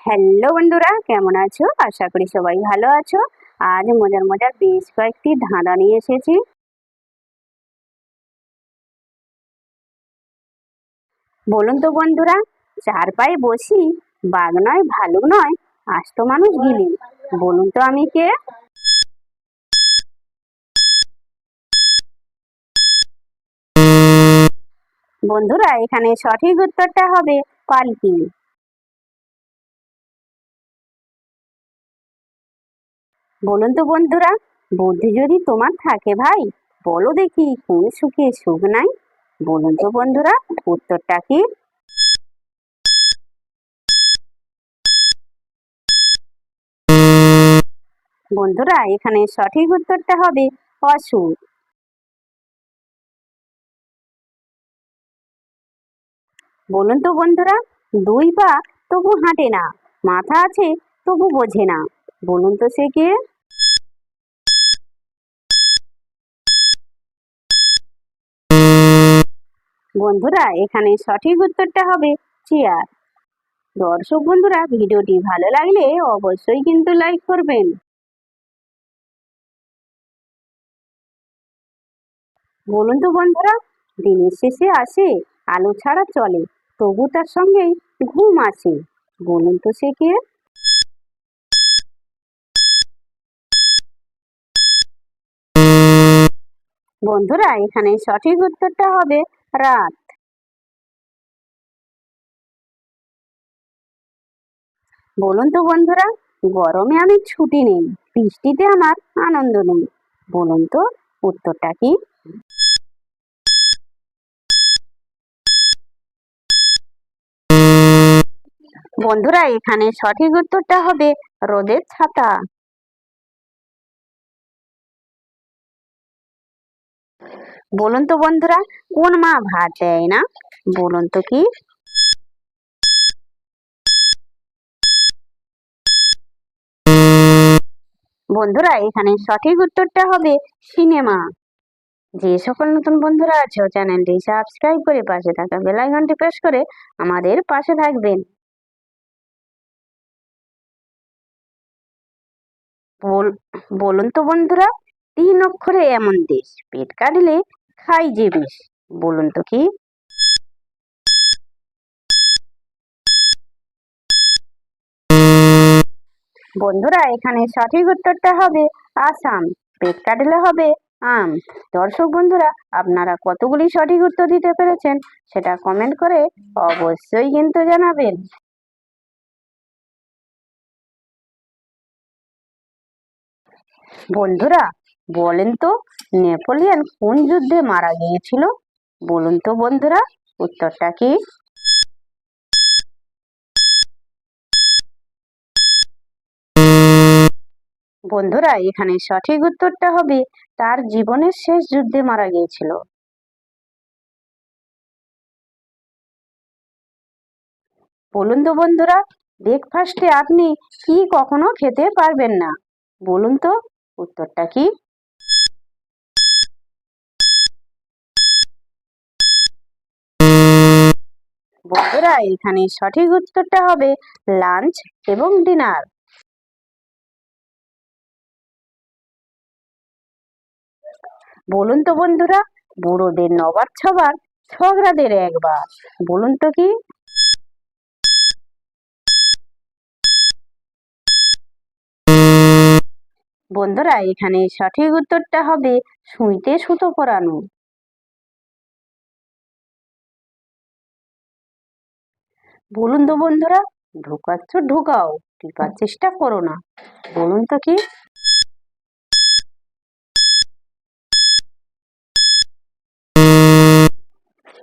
Hello বন্ধুরা, কেমন আছো? আশা করি সবাই ভালো আছো। আজ মজার মজার বেশ কয়েকটি ধাঁধা নিয়ে এসেছি। বলুন তো বন্ধুরা, চার পায়ে বসি, বাঘ নয় ভালুক নয়, আস্ত মানুষ গিলি। বলুন তো আমি কে? বন্ধুরা, এখানে সঠিক উত্তরটা হবে পালকি। বলুন তো বন্ধুরা, বুদ্ধি যদি তোমার থাকে ভাই, বলো দেখি কোন সুখে সুখ নাই? বলুন তো বন্ধুরা, উত্তরটা কি? বন্ধুরা, এখানে সঠিক উত্তরটা হবে অসুখ। বলুন তো বন্ধুরা, দুই পা তবু হাঁটে না, মাথা আছে তবু বোঝে না। বলুন তো সে কে? বন্ধুরা, এখানে সঠিক উত্তরটা হবে চেয়ার। দর্শক বন্ধুরা, ভিডিওটি ভালো লাগলে অবশ্যই কিন্তু লাইক করবেন। বলুন তো বন্ধুরা, দিনের শেষে আসে, আলো ছাড়া চলে, তবু তার সঙ্গেই ঘুম আসে। বলুন তো সে কে? বন্ধুরা, এখানে সঠিক উত্তরটা হবে রাত। বলুন তো বন্ধুরা, গরমে আমি ছুটি নেই, বৃষ্টিতে আমার আনন্দ নেই। বলুন তো উত্তরটা কি? বন্ধুরা, এখানে সঠিক উত্তরটা হবে রোদের ছাতা। বলুন তো বন্ধুরা, কোন মা ভাত দেয় না? বলুন তো কি? বন্ধুরা, এখানে সঠিক উত্তরটা হবে সিনেমা। যে সকল নতুন বন্ধুরা আছো, চ্যানেলটি সাবস্ক্রাইব করে পাশে থাকা বেল আইকনটি প্রেস করে আমাদের পাশে থাকবেন। বলুন তো বন্ধুরা, তিন অক্ষরে এমন দেশ, পেট কাটলে খাই যে বিষ। বলুন তো কি? বন্ধুরা, এখানে সঠিক উত্তরটা হবে আসাম। পেট কাটলে হবে আম। দর্শক বন্ধুরা, আপনারা কতগুলি সঠিক উত্তর দিতে পেরেছেন সেটা কমেন্ট করে অবশ্যই কিন্তু জানাবেন। বন্ধুরা, বলেন তো নেপোলিয়ন কোন যুদ্ধে মারা গিয়েছিল? বলুন তো বন্ধুরা, উত্তরটা কি? বন্ধুরা, এখানে সঠিক উত্তরটা হবে তার জীবনের শেষ যুদ্ধে মারা গিয়েছিল। বলুন তো বন্ধুরা, ব্রেকফাস্টে আপনি কি কখনো খেতে পারবেন না? বলুন তো উত্তরটা কি? বন্ধুরা, এখানে সঠিক উত্তরটা হবে লাঞ্চ এবং ডিনার। বলুন তো বন্ধুরা, বুড়োদের নবার ছবার, ছোকরাদের একবার। বলুন তো কি? বন্ধুরা, এখানে সঠিক উত্তরটা হবে সুইতে সুতো পরানো। বলুন তো বন্ধুরা, ঢুকাচ্ছ ঢুকাও, টিপার চেষ্টা করো না। বলুন তো কি?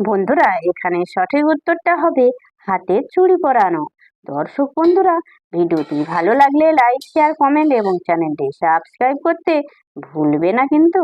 বন্ধুরা, এখানে সঠিক উত্তরটা হবে হাতে চুড়ি পরানো। দর্শক বন্ধুরা, ভিডিওটি ভালো লাগলে লাইক শেয়ার কমেন্ট এবং চ্যানেলটি সাবস্ক্রাইব করতে ভুলবে না কিন্তু।